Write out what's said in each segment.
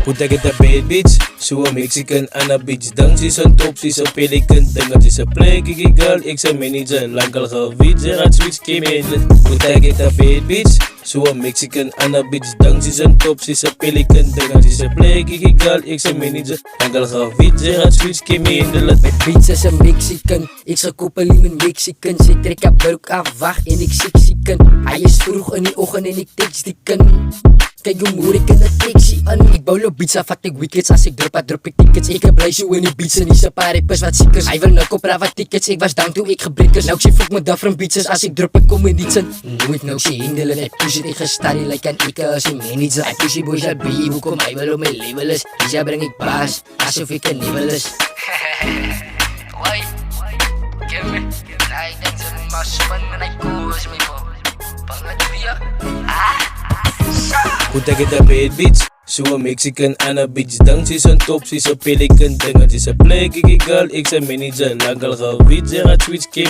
Punta kita bad bitch, so Mexican aan een bitch. Dan ze is een top, ze is een pelikan. Dengan ze is een play, kiki girl, ik zijn manager. Lang al gewiet, ze gaat switch, kim Punta kita bad bitch, so Mexican aan een bitch. Dan ze is een top, ze is een pelikan. Dengan ze is een play, kiki girl, ik zijn manager. Lang al gewiet, ze gaat switch, kim Met bitch is een Mexican, ik zou kopen liever Mexican. Ze trek haar buik af, wacht en ik zieken. Hij is vroeg in die ogen en ik tekst die kan. Kijk hoe moeilijk ik in de taxi aan. Ik bouw op beats af, vat ik wickets. Als ik drop ik tickets. Ik heb blij zo in die beats en niet zo'n paar rappers wat ziekers. Hij wil nou kopen wat tickets, ik was down toen ik gebrikkers. Nou ik fuck me dan van beats, als ik drop ik kom in die zin. Nooit nou ze hindelen, hij push het, ik gestaan like aan ik als een manager. Hij push die boys uit B, hoe kom hij wel op mijn label is. Dus ja breng ik baas, alsof ik een nebel is. Why? Give me. I dance in my spin and I goes me for. Pangadia. Punta kita bad bitch, so Mexican aan een bitch. Dan ze is een top, ze is een pelikan. Dengan ze is een play, kiki girl, ik zijn manager. Lang al gewiet, ze gaat switch, kim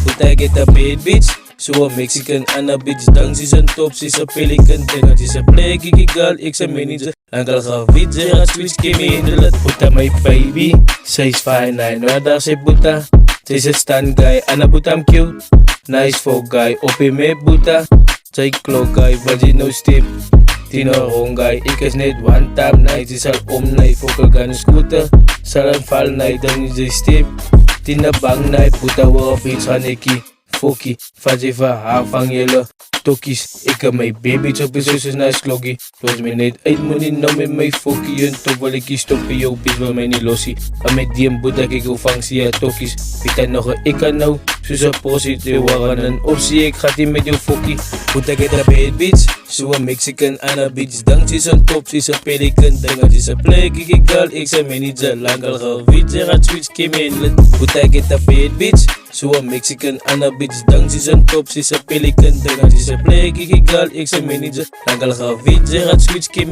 Punta kita bad bitch, so Mexican aan een bitch. Dan ze is een top, ze is een pelikan. Dengan ze is een play, kiki girl, ik zijn manager. Lang al gewiet, ze gaat switch, kim Puta my baby, zij is fine, no daar ze puta. Ze is een stand guy, Anna putam cute. Nice folk guy, op in me puta. Zij klok guy, wat je nou stip. Tino rong guy, ik is net one time night. Ze zal omnij, fokkel gaan een scooter. Zal een val night, dan is ze stip. Tina bang night, puta we op iets van ikkie. Fokkie, vat je van haar van jelle tokkies. Ik heb mijn baby's op je zus nice klokkie. Los me net uit money, nou met mijn fokkie. En toch wil ik je stoppen, yo bitch wil mij niet lossie. En met die een boet dat ik wil vang, zie je tokkies. Weet hij nog een ik kan nou, zus een prostituee waren een optie. Ik ga die met jou fokkie. Puta kita bad bitch, so Mexican aan een bitch. Dan ze is een top, ze is een pelikan. Dengan ze is een play, kiki girl, ik zijn manager. Lang al gewiet, ze gaat switch, kim Puta kita bad bitch, so Mexican aan een bitch. Dan ze is een top, ze is een pelikan. Dengan ze is een play, kiki girl, ik zijn manager. Lang al gewiet, ze gaat switch, kim